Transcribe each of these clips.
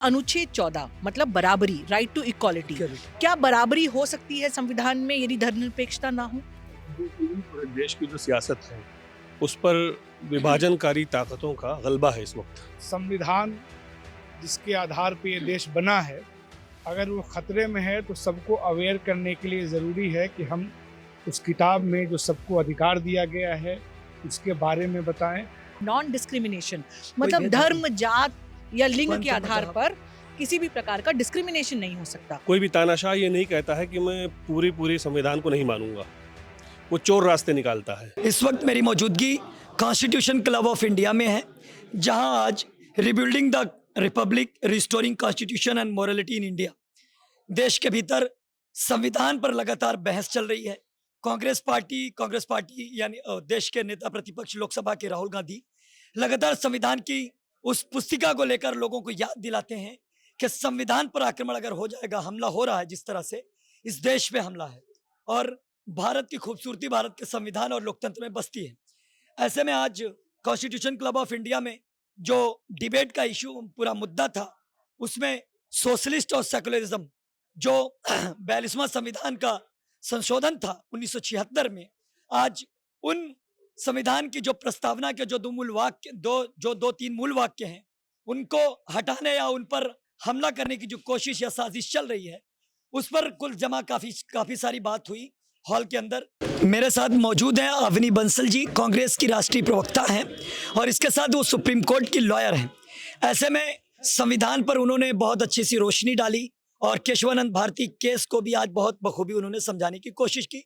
अनुच्छेद 14 मतलब बराबरी, राइट टू इक्वालिटी। करेक्ट। क्या बराबरी हो सकती है संविधान में यदि धर्मनिरपेक्षता ना हो? पूरे देश की जो सियासत है उस पर विभाजनकारी ताकतों का गलबा है इस वक्त। संविधान जिसके आधार पे ये देश बना है, अगर वो खतरे में है तो सबको अवेयर करने के लिए ज़रूरी है कि हम उस किताब में जो सबको अधिकार दिया गया है उसके बारे में बताएं। नॉन डिस्क्रिमिनेशन मतलब भेदभाव धर्म, जात या लिंग पंथ, के आधार मजहब। पर किसी भी प्रकार का डिस्क्रिमिनेशन नहीं हो सकता। कोई भी तानाशाह ये नहीं कहता है कि मैं पूरी संविधान को नहीं मानूंगा, वो चोर रास्ते निकालता है। इस वक्त मेरी मौजूदगी कॉन्स्टिट्यूशन क्लब ऑफ इंडिया में है, जहां आज rebuilding the Republic, restoring constitution and morality in India, देश के भीतर संविधान पर लगातार बहस चल रही है। कांग्रेस पार्टी यानी देश के नेता प्रतिपक्ष लोकसभा के राहुल गांधी लगातार संविधान की उस पुस्तिका को लेकर लोगों को याद दिलाते हैं कि संविधान पर आक्रमण अगर हो जाएगा, हमला हो रहा है जिस तरह से, इस देश पे हमला है और भारत की खूबसूरती भारत के संविधान और लोकतंत्र में बसती है। ऐसे में आज कॉन्स्टिट्यूशन क्लब ऑफ इंडिया में जो डिबेट का इशू पूरा मुद्दा था, उसमें सोशलिस्ट और सेकुलरिज्म जो 42वां संविधान का संशोधन था 1976 में, आज उन संविधान की जो प्रस्तावना के जो दो तीन मूल वाक्य हैं, उनको हटाने या उन पर हमला करने की जो कोशिश या साजिश चल रही है, उस पर कुल जमा काफी सारी बात हुई हॉल के अंदर। मेरे साथ मौजूद हैं अवनी बंसल जी, कांग्रेस की राष्ट्रीय प्रवक्ता हैं और इसके साथ वो सुप्रीम कोर्ट की लॉयर हैं। ऐसे में संविधान पर उन्होंने बहुत अच्छी सी रोशनी डाली और केशवानंद भारती केस को भी आज बहुत बखूबी उन्होंने समझाने की कोशिश की।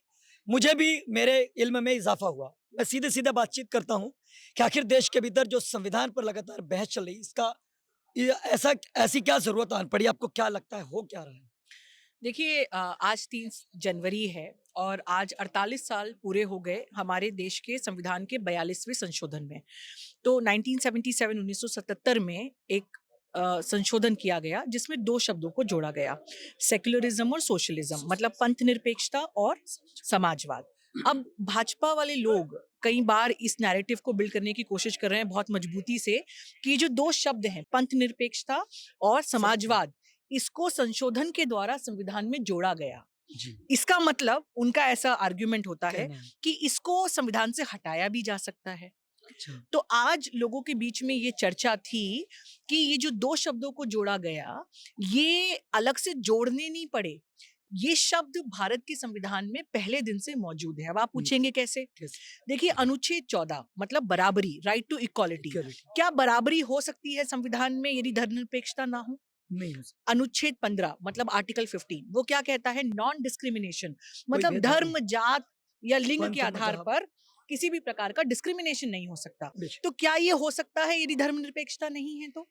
मुझे भी मेरे इल्म में इजाफा हुआ। मैं सीधे सीधे बातचीत करता हूँ कि आखिर देश के भीतर जो संविधान पर लगातार बहस चल रही है, इसका ऐसी क्या जरूरत आन पड़ी? आपको क्या लगता है, हो क्या रहा है? देखिए, आज 3 जनवरी है और आज 48 साल पूरे हो गए हमारे देश के संविधान के 42वें संशोधन में। तो 1977 में एक संशोधन किया गया जिसमें 2 शब्दों को जोड़ा गया, सेक्युलरिज्म और सोशलिज्म, मतलब पंथ निरपेक्षता और समाजवाद। अब भाजपा वाले लोग कई बार इस नैरेटिव को बिल्ड करने की कोशिश कर रहे हैं बहुत मजबूती से कि ये जो 2 शब्द हैं, पंथ निरपेक्षता और समाजवाद, इसको संशोधन के द्वारा संविधान में जोड़ा गया। जी, इसका मतलब उनका ऐसा आर्ग्यूमेंट होता है कहना है। कि इसको संविधान से हटाया भी जा सकता है। अच्छा, तो आज लोगों के बीच में ये चर्चा थी कि ये जो 2 शब्दों को जोड़ा गया, ये अलग से जोड़ने नहीं पड़े। ये शब्द भारत के संविधान में पहले दिन से मौजूद है। अब आप पूछेंगे कैसे? कैसे? देखिए, अनुच्छेद 14 मतलब बराबरी, राइट टू इक्वालिटी। करेक्ट। क्या बराबरी हो सकती है संविधान में यदि धर्मनिरपेक्षता ना हो? नहीं हो सकता। अनुच्छेद 15 मतलब आर्टिकल 15 वो क्या कहता है? नॉन डिस्क्रिमिनेशन मतलब भेदभाव धर्म, जात या लिंग पंथ, के आधार मजहब। पर किसी भी प्रकार का डिस्क्रिमिनेशन नहीं हो सकता। बेशक, तो क्या ये हो सकता है यदि धर्मनिरपेक्षता नहीं है तो?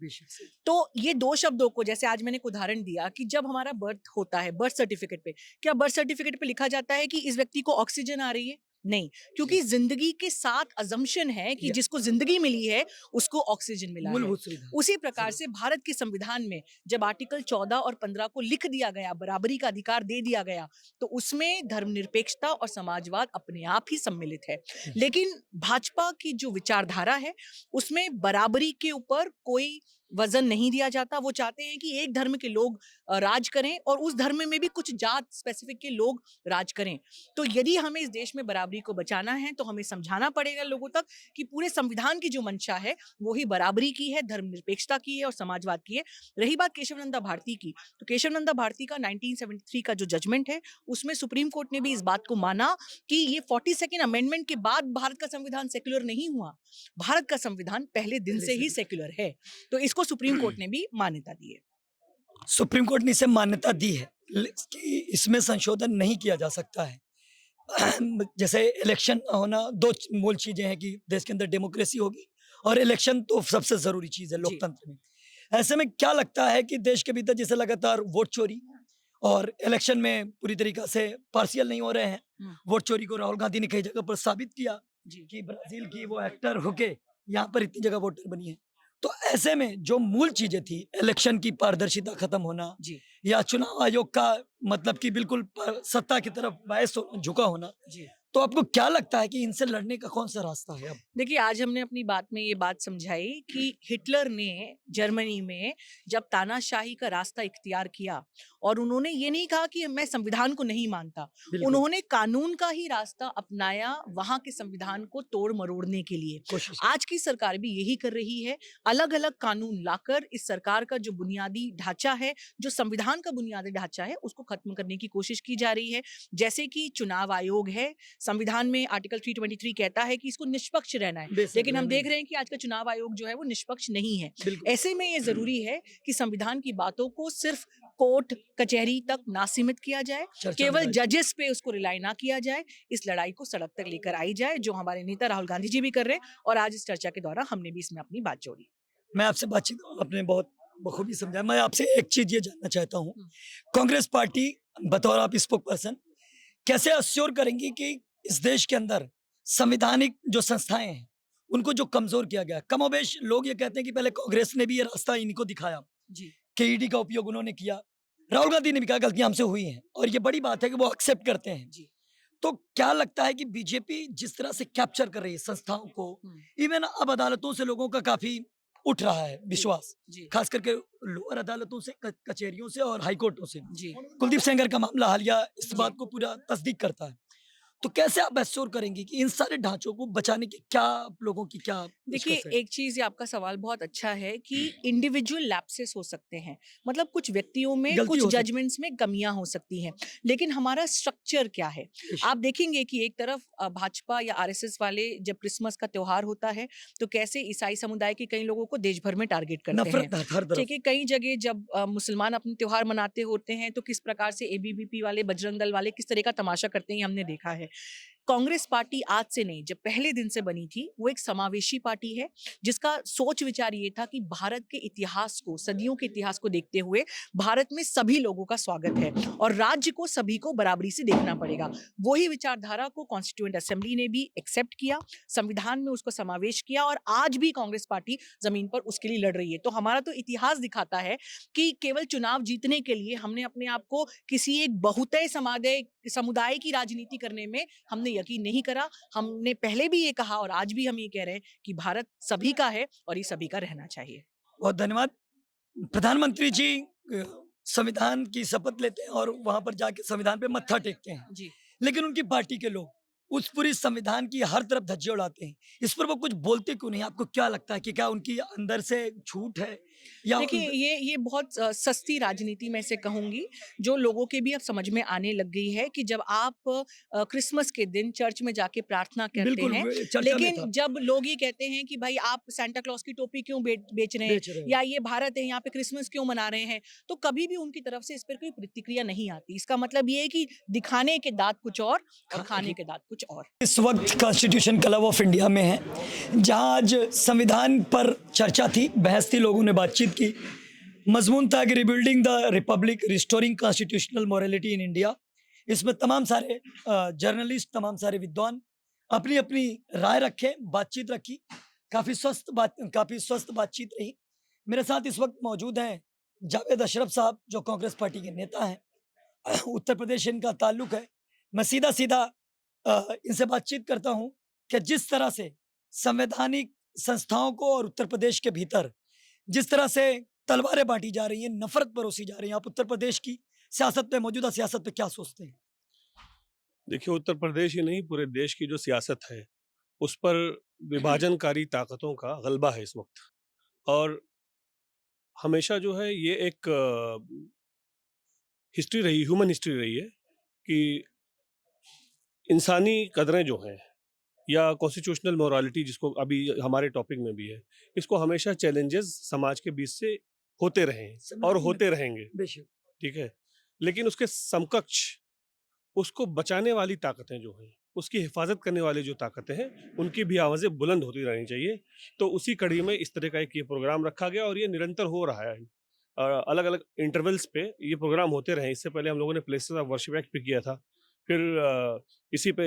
बेशक से। तो ये 2 शब्दों को, जैसे आज मैंने एक उदाहरण दिया कि जब हमारा बर्थ होता है, बर्थ सर्टिफिकेट पे, क्या बर्थ सर्टिफिकेट पे लिखा जाता है कि इस व्यक्ति को ऑक्सीजन आ रही है? नहीं, क्योंकि जिंदगी के साथ अजम्पशन है कि या- जिसको जिंदगी मिली है उसको ऑक्सीजन मिला है। मूलभूत सुविधा। उसी प्रकार से भारत के संविधान में जब आर्टिकल 14 और 15 को लिख दिया गया, बराबरी का अधिकार दे दिया गया, तो उसमें धर्मनिरपेक्षता और समाजवाद अपने आप ही सम्मिलित है। लेकिन भाजपा की जो विचारधारा है उसमें बराबरी के ऊपर कोई वजन नहीं दिया जाता। वो चाहते हैं कि एक धर्म के लोग राज करें और उस धर्म में भी कुछ जात स्पेसिफिक के लोग राज करें। तो यदि हमें इस देश में बराबरी को बचाना है तो हमें समझाना पड़ेगा लोगों तक कि पूरे संविधान की जो मंशा है वो ही बराबरी की है, धर्मनिरपेक्षता की है और समाजवाद की है। रही बात केशवानंद भारती की, तो केशवानंद भारती का 1973 का जो जजमेंट है उसमें सुप्रीम कोर्ट ने भी इस बात को माना कि ये 42nd अमेंडमेंट के बाद भारत का संविधान सेक्युलर नहीं हुआ। भारत का संविधान पहले दिन से ही सेक्युलर है। तो इसको सुप्रीम कोर्ट ने भी मान्यता दी है। सुप्रीम कोर्ट ने इसे मान्यता दी है कि इसमें संशोधन नहीं किया जा सकता है। जैसे इलेक्शन होना, दो मूल चीजें हैं कि देश के अंदर डेमोक्रेसी होगी और इलेक्शन तो सबसे जरूरी चीज है जी। लोकतंत्र में। ऐसे में क्या लगता है कि देश के भीतर जैसे लगातार वोट चोरी और इलेक्शन में पूरी तरीका से पार्शियल नहीं हो रहे हैं, वोट चोरी को राहुल गांधी ने कई जगह पर साबित किया जी। कि ब्राजील की वो एक्टर होके यहाँ पर इतनी जगह वोटर बनी है। तो ऐसे में जो मूल चीजें थी, इलेक्शन की पारदर्शिता खत्म होना जी। या चुनाव आयोग का मतलब कि बिल्कुल सत्ता की तरफ बायस झुका होना, जी। तो आपको क्या लगता है कि इनसे लड़ने का कौन सा रास्ता है अब? देखिए, आज हमने अपनी बात में ये बात समझाई कि हिटलर ने जर्मनी में जब तानाशाही का रास्ता इख्तियार किया और उन्होंने ये नहीं कहा कि मैं संविधान को नहीं मानता, बिल्कुल। उन्होंने कानून का ही रास्ता अपनाया वहां के संविधान को तोड़ मरोड़ने के लिए। कोशिश आज की सरकार भी यही कर रही है, अलग अलग कानून लाकर इस सरकार का जो बुनियादी ढांचा है, जो संविधान का बुनियादी ढांचा है, उसको खत्म करने की कोशिश की जा रही है। जैसे कि चुनाव आयोग है, संविधान में आर्टिकल 323 कहता है कि इसको निष्पक्ष रहना है, लेकिन हम देख रहे हैं कि आज का चुनाव आयोग जो है वो निष्पक्ष नहीं है। बिल्कुल। ऐसे में ये जरूरी है कि संविधान की बातों को सिर्फ कोर्ट कचहरी तक ना सीमित किया जाए, चर्चा केवल में आई। जजेस पे उसको रिलाई ना किया जाए, इस लड़ाई को सड़क तक लेकर आई जाए, जो हमारे नेता राहुल गांधी जी भी कर रहे हैं और आज इस चर्चा के दौरान हमने भी इसमें अपनी बात जोड़ी। मैं आपसे बातचीत आपने बहुत बखूबी समझा। मैं आपसे एक चीज ये जानना चाहता हूँ, हम्म। कांग्रेस पार्टी बतौर आप स्पोक पर्सन कैसे अश्योर करेंगी कि इस देश के अंदर संवैधानिक जो संस्थाएं हैं उनको जो कमजोर किया गया है? कमोबेश लोग ये कहते हैं कि पहले कांग्रेस ने भी ये रास्ता इनको दिखाया जी कि ईडी का उपयोग उन्होंने किया, राहुल गांधी ने भी कहा गलतियां हमसे हुई हैं और ये बड़ी बात है कि वो एक्सेप्ट करते हैं। जी। तो क्या लगता है कि बीजेपी जिस तरह से कैप्चर कर रही है संस्थाओं को, इवन अब अदालतों से लोगों का काफी उठ रहा है विश्वास, जी खास करके लोअर अदालतों से, कचहरियों से और हाईकोर्टों से। जी। कुलदीप सेंगर का मामला हालिया इस जी। बात को पूरा तस्दीक करता है। तो कैसे आप एश्योर करेंगी कि इन सारे ढांचों को बचाने की क्या आप लोगों की क्या देखिए, पेशकश है? एक चीज, ये आपका सवाल बहुत अच्छा है कि इंडिविजुअल लैप्सेस हो सकते हैं, मतलब कुछ व्यक्तियों में, गलती कुछ हो सकती जजमेंट्स में कमियां हो सकती हैं, लेकिन हमारा स्ट्रक्चर क्या है? आप देखेंगे कि एक तरफ भाजपा या आरएसएस वाले जब क्रिसमस का त्योहार होता है तो कैसे ईसाई समुदाय के कई लोगों को देश भर में टारगेट करते हैं। नफरत हर तरफ। ठीक है, कई जगह जब मुसलमान अपने त्योहार मनाते होते हैं तो किस प्रकार से एबीवीपी वाले, बजरंग दल वाले किस तरह का तमाशा करते हैं, ये हमने देखा है। कांग्रेस पार्टी आज से नहीं, जब पहले दिन से बनी थी, वो एक समावेशी पार्टी है जिसका सोच विचार ये था कि भारत के इतिहास को, सदियों के इतिहास को देखते हुए भारत में सभी लोगों का स्वागत है और राज्य को सभी को बराबरी से देखना पड़ेगा। वही विचारधारा को कॉन्स्टिट्यूएंट असेंबली ने भी एक्सेप्ट किया, संविधान में उसको समावेश किया और आज भी कांग्रेस पार्टी जमीन पर उसके लिए लड़ रही है। तो हमारा तो इतिहास दिखाता है कि केवल चुनाव जीतने के लिए हमने अपने आप को किसी एक बहुतय समुदाय की राजनीति करने में हमने यकीन नहीं करा। हमने पहले भी ये कहा और आज भी हम ये कह रहे हैं कि भारत सभी का है और ये सभी का रहना चाहिए। बहुत धन्यवाद। प्रधानमंत्री जी संविधान की शपथ लेते हैं और वहां पर जाके संविधान पे मत्था टेकते हैं, जी। लेकिन उनकी पार्टी के लोग उस पूरी संविधान की हर तरफ धज्जे उड़ाते हैं। इस पर वो कुछ बोलते क्यों नहीं? आपको क्या लगता है कि क्या उनकी अंदर से छूट है या देखिए, ये बहुत सस्ती राजनीति मैं से कहूंगी, जो लोगों के भी अब समझ में आने लग गई है कि जब आप क्रिसमस के दिन चर्च में जाके प्रार्थना करते बिल्कुल हैं, चर्चा में था, लेकिन जब लोग ये कहते हैं कि भाई आप सांता क्लॉज की टोपी क्यों बेच रहे हैं, बेच रहे हो। या ये भारत है यहाँ पे क्रिसमस क्यों मना रहे हैं, तो कभी भी उनकी तरफ से इस पर कोई प्रतिक्रिया नहीं आती। इसका मतलब ये है कि दिखाने के दांत कुछ और खाने के दांत कुछ और। इस वक्त कॉन्स्टिट्यूशन क्लब ऑफ इंडिया में है, जहां आज संविधान पर चर्चा थी, बहस थी, लोगों ने बातचीत की। मजमून था कि rebuilding the Republic, restoring constitutional morality in India. इसमें तमाम सारे जर्नलिस्ट, तमाम सारे विद्वान अपनी अपनी राय रखे, बातचीत रखी। काफ़ी स्वस्थ बातचीत रही। मेरे साथ इस वक्त मौजूद हैं जावेद अशरफ साहब, जो कांग्रेस पार्टी के नेता हैं। उत्तर प्रदेश इनका ताल्लुक है। मैं सीधा सीधा इनसे बातचीत करता हूं कि जिस तरह से संवैधानिक संस्थाओं को और उत्तर प्रदेश के भीतर जिस तरह से तलवारें बांटी जा रही हैं, नफरत परोसी जा रही है, आप उत्तर प्रदेश की सियासत पे, मौजूदा सियासत पे क्या सोचते हैं? देखिए, उत्तर प्रदेश ही नहीं, पूरे देश की जो सियासत है उस पर विभाजनकारी ताकतों का गलबा है इस वक्त। और हमेशा जो है ये एक हिस्ट्री रही, ह्यूमन हिस्ट्री रही है कि इंसानी कदरें जो हैं या कॉन्स्टिट्यूशनल मोरालिटी, जिसको अभी हमारे टॉपिक में भी है, इसको हमेशा चैलेंजेस समाज के बीच से होते रहे हैं और होते रहेंगे, बेशक। ठीक है। लेकिन उसके समकक्ष उसको बचाने वाली ताकतें जो हैं, उसकी हिफाजत करने वाली जो ताकतें हैं, उनकी भी आवाज़ें बुलंद होती रहनी चाहिए। तो उसी कड़ी में इस तरह का एक ये प्रोग्राम रखा गया और ये निरंतर हो रहा है। अलग अलग इंटरवल्स पे ये प्रोग्राम होते रहे। इससे पहले हम लोगों ने प्लेसेस ऑफ वर्शिप एक्ट पे किया था, फिर इसी पे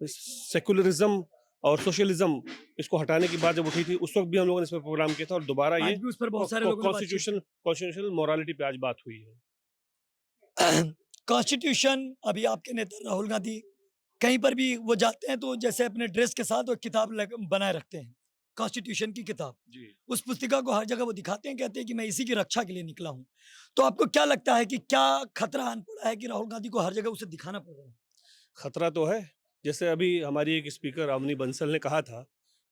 सेकुलरिज्म और सोशलिज्म इसको हटाने की बात जब उठी थी, उस वक्त भी हम लोगों ने इस पर प्रोग्राम किया था और दोबारा ये आज भी उस पर बहुत सारे लोगों ने बातचीत की। कॉन्स्टिट्यूशनल मोरालिटी पे आज बात हुई है। कॉन्स्टिट्यूशन, अभी आपके नेता राहुल गांधी कहीं पर भी वो जाते हैं तो जैसे अपने ड्रेस के साथ वो किताब बनाए रखते हैं, कॉन्स्टिट्यूशन की किताब। जी। उस पुस्तिका को हर जगह वो दिखाते हैं, कहते हैं कि मैं इसी की रक्षा के लिए निकला हूँ। तो आपको क्या लगता है कि क्या खतरा आन पड़ा है कि राहुल गांधी को हर जगह उसे दिखाना पड़ रहा है? खतरा तो है। जैसे अभी हमारी एक स्पीकर अवनी बंसल ने कहा था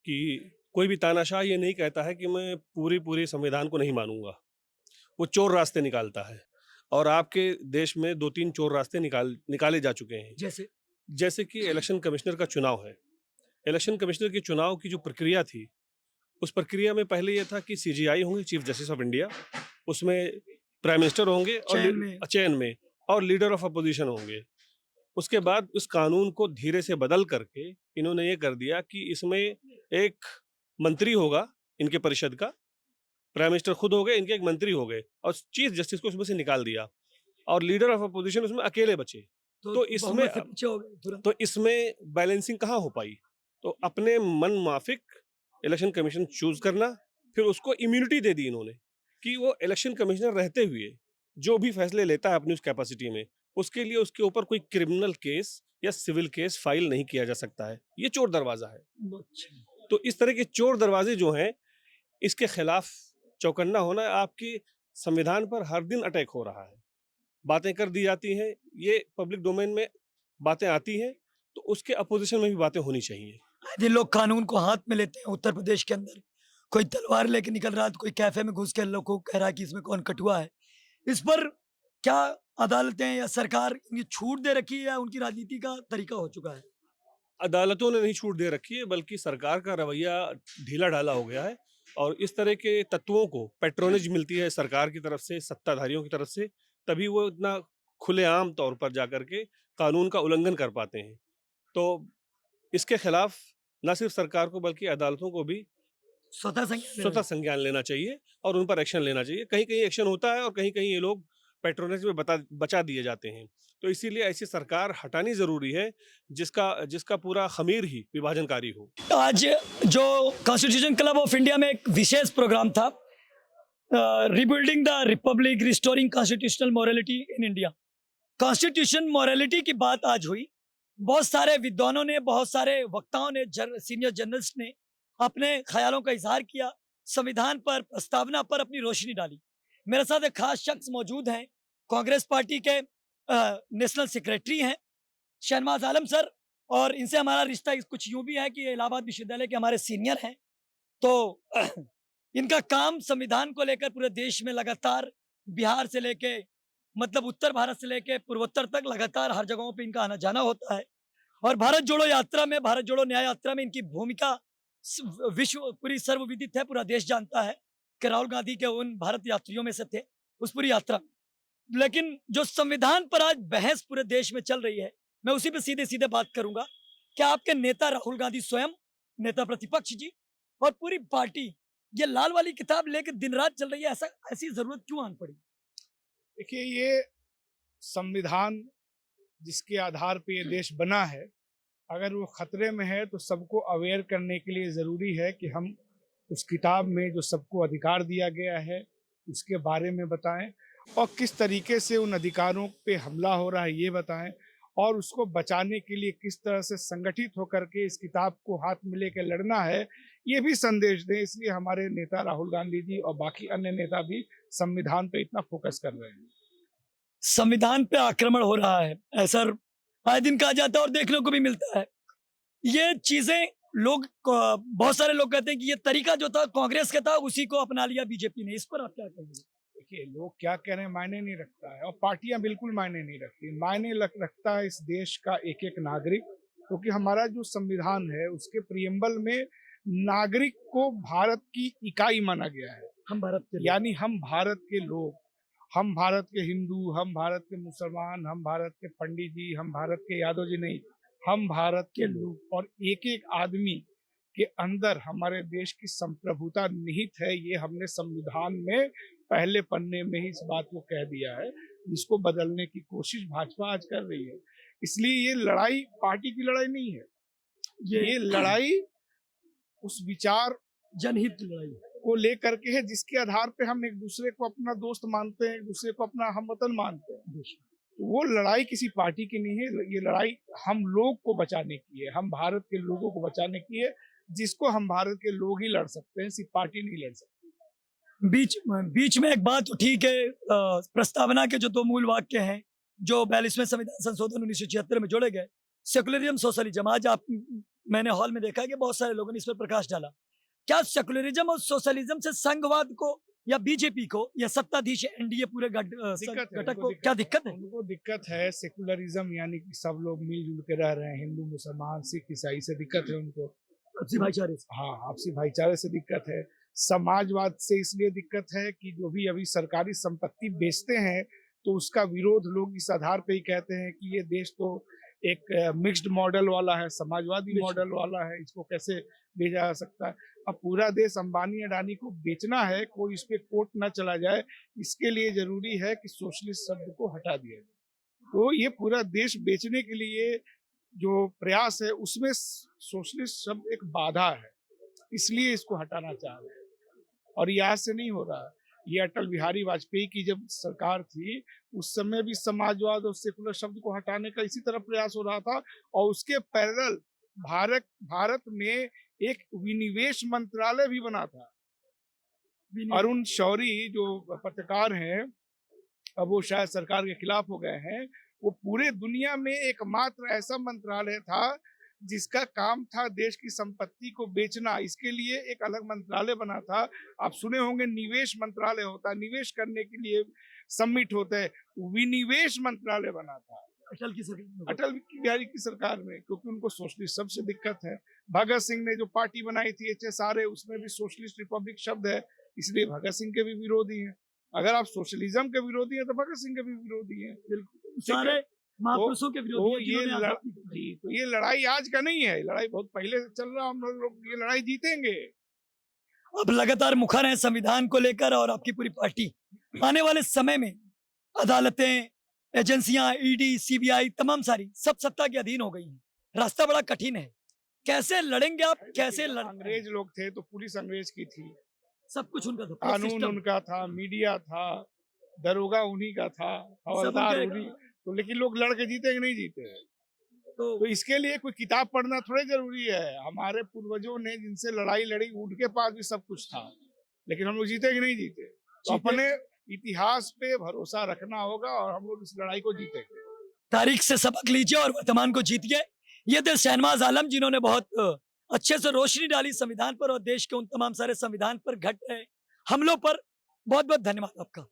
कि कोई भी तानाशाह ये नहीं कहता है कि मैं पूरी संविधान को नहीं मानूंगा। वो चोर रास्ते निकालता है और आपके देश में 2-3 चोर रास्ते निकाले जा चुके हैं। जैसे जैसे कि इलेक्शन कमिश्नर का चुनाव है। इलेक्शन कमिश्नर के चुनाव की जो प्रक्रिया थी, उस प्रक्रिया में पहले ये था कि सीजीआई होंगे, चीफ जस्टिस ऑफ इंडिया, उसमें प्राइम मिनिस्टर होंगे और चयन में और लीडर ऑफ अपोजिशन होंगे। उसके बाद उस कानून को धीरे से बदल करके इन्होंने ये कर दिया कि इसमें एक मंत्री होगा इनके परिषद का, प्राइम मिनिस्टर खुद हो गए, इनके एक मंत्री हो गए और चीफ जस्टिस को उसमें से निकाल दिया और लीडर ऑफ अपोजिशन उसमें अकेले बचे। तो इसमें बहुमत से पीछे हो गए तुरंत। तो इसमें बैलेंसिंग कहाँ हो पाई? तो अपने मन माफिक इलेक्शन कमीशन चूज करना, फिर उसको इम्यूनिटी दे दी इन्होंने कि वो इलेक्शन कमिश्नर रहते हुए जो भी फैसले लेता है अपनी उस कैपेसिटी में, उसके लिए उसके ऊपर कोई क्रिमिनल केस या सिविल केस फाइल नहीं किया जा सकता है। ये चोर दरवाजा है। अच्छा। तो इस तरह के चोर दरवाजे जो हैं, इसके खिलाफ चौकन्ना होना है। आपकी संविधान पर हर दिन अटैक हो रहा है, बातें कर दी जाती हैं, ये पब्लिक डोमेन में बातें आती हैं, तो उसके अपोजिशन में भी बातें होनी चाहिए। ये लोग कानून को हाथ में लेते हैं उत्तर प्रदेश के अंदर, कोई तलवार लेके निकल रहा है तो कोई कैफे में घुस के लोग को कह रहा है कि इसमें कौन कठुआ है। इस पर क्या अदालतें या सरकार ये छूट दे रखी है या उनकी राजनीति का तरीका हो चुका है? अदालतों ने नहीं छूट दे रखी है, बल्कि सरकार का रवैया ढीला ढाला हो गया है और इस तरह के तत्वों को पैट्रोनेज मिलती है सरकार की तरफ से, सत्ताधारियों की तरफ से, तभी वो इतना खुलेआम तौर पर जाकर के कानून का उल्लंघन कर पाते हैं। तो इसके खिलाफ न सिर्फ सरकार को बल्कि अदालतों को भी स्वतः संज्ञान लेना चाहिए और उन पर एक्शन लेना चाहिए। कहीं कहीं एक्शन होता है और कहीं कहीं ये लोग पैट्रोनेज में बचा दिए जाते हैं। तो इसीलिए ऐसी सरकार हटानी जरूरी है जिसका पूरा खमीर ही विभाजनकारी हो। आज जो कॉन्स्टिट्यूशन क्लब ऑफ इंडिया में एक विशेष प्रोग्राम था, rebuilding the Republic, restoring constitutional morality in India. Constitution morality की बात आज हुई। बहुत सारे विद्वानों ने, बहुत सारे वक्ताओं ने, सीनियर जर्नलिस्ट ने अपने ख्यालों का इजहार किया, संविधान पर, प्रस्तावना पर अपनी रोशनी डाली। मेरे साथ एक खास शख्स मौजूद हैं, कांग्रेस पार्टी के नेशनल सेक्रेटरी हैं शहनवाज आलम सर, और इनसे हमारा रिश्ता कुछ यूं भी है कि इलाहाबाद विश्वविद्यालय के हमारे सीनियर हैं। तो इनका काम संविधान को लेकर पूरे देश में लगातार, बिहार से लेके मतलब उत्तर भारत से लेके पूर्वोत्तर तक लगातार हर जगहों पे इनका आना जाना होता है। और भारत जोड़ो यात्रा में, भारत जोड़ो न्याय यात्रा में इनकी भूमिका विश्व पूरी सर्वविदित है, पूरा देश जानता है कि राहुल गांधी के उन भारत यात्रियों में से थे उस पूरी यात्रा। लेकिन जो संविधान पर आज बहस पूरे देश में चल रही है, मैं उसी पे सीधे सीधे बात करूंगा। क्या आपके नेता राहुल गांधी स्वयं, नेता प्रतिपक्ष जी और पूरी पार्टी ये लाल वाली किताब लेकर दिन रात चल रही है, ऐसी जरूरत क्यों आन पड़ी? देखिए, ये संविधान जिसके आधार पे ये देश बना है, अगर वो खतरे में है तो सबको अवेयर करने के लिए ज़रूरी है कि हम उस किताब में जो सबको अधिकार दिया गया है उसके बारे में बताएं और किस तरीके से उन अधिकारों पे हमला हो रहा है ये बताएं, और उसको बचाने के लिए किस तरह से संगठित होकर के इस किताब को हाथ में लेकर लड़ना है, ये भी संदेश दें। इसलिए हमारे नेता राहुल गांधी जी और बाकी अन्य नेता भी संविधान पे इतना फोकस कर रहे हैं। संविधान पे आक्रमण हो रहा है, ऐसा आए दिन कहा जाता है और देखने को भी मिलता है। ये चीजें लोग, बहुत सारे लोग कहते हैं कि ये तरीका जो था कांग्रेस का था, उसी को अपना लिया बीजेपी ने। इस पर आप क्या कहेंगे? देखिए, लोग क्या कह रहे हैं मायने नहीं रखता है, और पार्टियां बिल्कुल मायने नहीं रखती। मायने रखता है इस देश का एक एक नागरिक, क्योंकि हमारा जो संविधान है उसके प्रियम्बल में नागरिक को भारत की इकाई माना गया है। हम भारत के, यानी हम भारत के लोग, हम भारत के हिंदू, हम भारत के मुसलमान, हम भारत के पंडित जी, हम भारत के यादव जी नहीं, हम भारत के लोग। और एक एक आदमी के अंदर हमारे देश की संप्रभुता निहित है। ये हमने संविधान में पहले पन्ने में ही इस बात को कह दिया है, जिसको बदलने की कोशिश भाजपा आज कर रही है। इसलिए ये लड़ाई पार्टी की लड़ाई नहीं है, ये लड़ाई उस विचार जनहित लड़ाई को लेकर के है जिसके आधार पे हम एक दूसरे को अपना दोस्त मानते हैं, एक दूसरे को अपना हमवतन मानते हैं। वो लड़ाई किसी पार्टी की नहीं है, ये लड़ाई हम लोग को बचाने की है, हम भारत के लोगों को बचाने की है, जिसको हम भारत के लोग ही लड़ सकते हैं, सिर्फ पार्टी नहीं लड़ सकती। बीच में एक बात उठी कि प्रस्तावना के जो 2 मूल वाक्य हैं जो 42वें संविधान संशोधन 1976 में जोड़े गए, सेकुलरिज्म सोशलिज्म। आज मैंने हॉल में देखा कि बहुत सारे लोगों ने इस पर प्रकाश डाला। क्या सेकुलरिज्म और सोशलिज्म से संघवाद को या बीजेपी को या सत्ताधीश एनडीए पूरे घटक को क्या दिक्कत है? उनको दिक्कत है सेकुलरिज्म, यानी कि सब लोग मिलजुल के रह रहे हैं, हिंदू मुसलमान सिख ईसाई से दिक्कत है उनको, आपसी भाईचारे से। हाँ, आपसी भाईचारे से दिक्कत है। समाजवाद से इसलिए दिक्कत है कि जो भी अभी सरकारी संपत्ति बेचते हैं तो उसका विरोध लोग इस आधार पे ही कहते हैं कि ये देश तो एक मिक्स्ड मॉडल वाला है, समाजवादी मॉडल वाला है, इसको कैसे भेजा जा सकता है। अब पूरा देश अंबानी अडानी को बेचना है, कोई इस पे कोर्ट ना चला जाए, इसके लिए जरूरी है कि सोशलिस्ट शब्द को हटा दिया जाए। तो ये पूरा देश बेचने के लिए जो प्रयास है उसमें सोशलिस्ट शब्द एक बाधा है, इसलिए इसको हटाना चाह रहे हैं। और ये आज से नहीं हो रहा है, ये अटल बिहारी वाजपेयी की जब सरकार थी उस समय भी समाजवाद और सेकुलर शब्द को हटाने का इसी तरह प्रयास हो रहा था। और उसके पैरेलल भारत में एक विनिवेश मंत्रालय भी बना था। अरुण शौरी जो पत्रकार हैं, अब वो शायद सरकार के खिलाफ हो गए हैं, वो पूरे दुनिया में एकमात्र ऐसा मंत्रालय था जिसका काम था देश की संपत्ति को बेचना। इसके लिए एक अलग मंत्रालय बना था। आप सुने होंगे निवेश मंत्रालय होता है, निवेश करने के लिए समिट होता है, विनिवेश मंत्रालय बना था अटल बिहारी की सरकार में, क्योंकि उनको सोशलिस्ट शब्द से दिक्कत है। भगत सिंह ने जो पार्टी बनाई थी HSRA, उसमें भी सोशलिस्ट रिपब्लिक शब्द है, इसलिए भगत सिंह के भी विरोधी हैं। अगर आप सोशलिज्म के विरोधी हैं तो भगत सिंह के भी विरोधी हैं। बिल्कुल सारे महापुरुषों के विरोधी तो ये लड़ाई आज का नहीं है, लड़ाई बहुत पहले से चल रहा। हम लोग ये लड़ाई जीतेंगे। अब लगातार मुखर हैं संविधान को लेकर और आपकी पूरी पार्टी। आने वाले समय में अदालतें, एजेंसियां, ईडी, सीबीआई तमाम सारी सब सत्ता के अधीन हो गई हैं। रास्ता बड़ा कठिन है, कैसे लड़ेंगे आप? कैसे अंग्रेज लोग थे तो पुलिस अंग्रेज की थी, सब कुछ उनका था, कानून उनका था, मीडिया था, दरोगा उन्हीं का था, हवलदार उन्हीं। तो लेकिन लोग लड़ के जीते कि नहीं जीते? तो इसके लिए कोई किताब पढ़ना थोड़े जरूरी है। हमारे पूर्वजों ने जिनसे लड़ाई लड़ी उनके पास भी सब कुछ था, लेकिन हम लोग जीते कि नहीं जीते? तो अपने इतिहास पे भरोसा रखना होगा और हम लोग इस लड़ाई को जीतेंगे। तारीख से सबक लीजिए और वर्तमान को जीतिए। ये थे शहनवाज आलम, जिन्होंने बहुत अच्छे से रोशनी डाली संविधान पर और देश के उन तमाम सारे संविधान पर घट रहे हमलों पर। बहुत बहुत धन्यवाद आपका।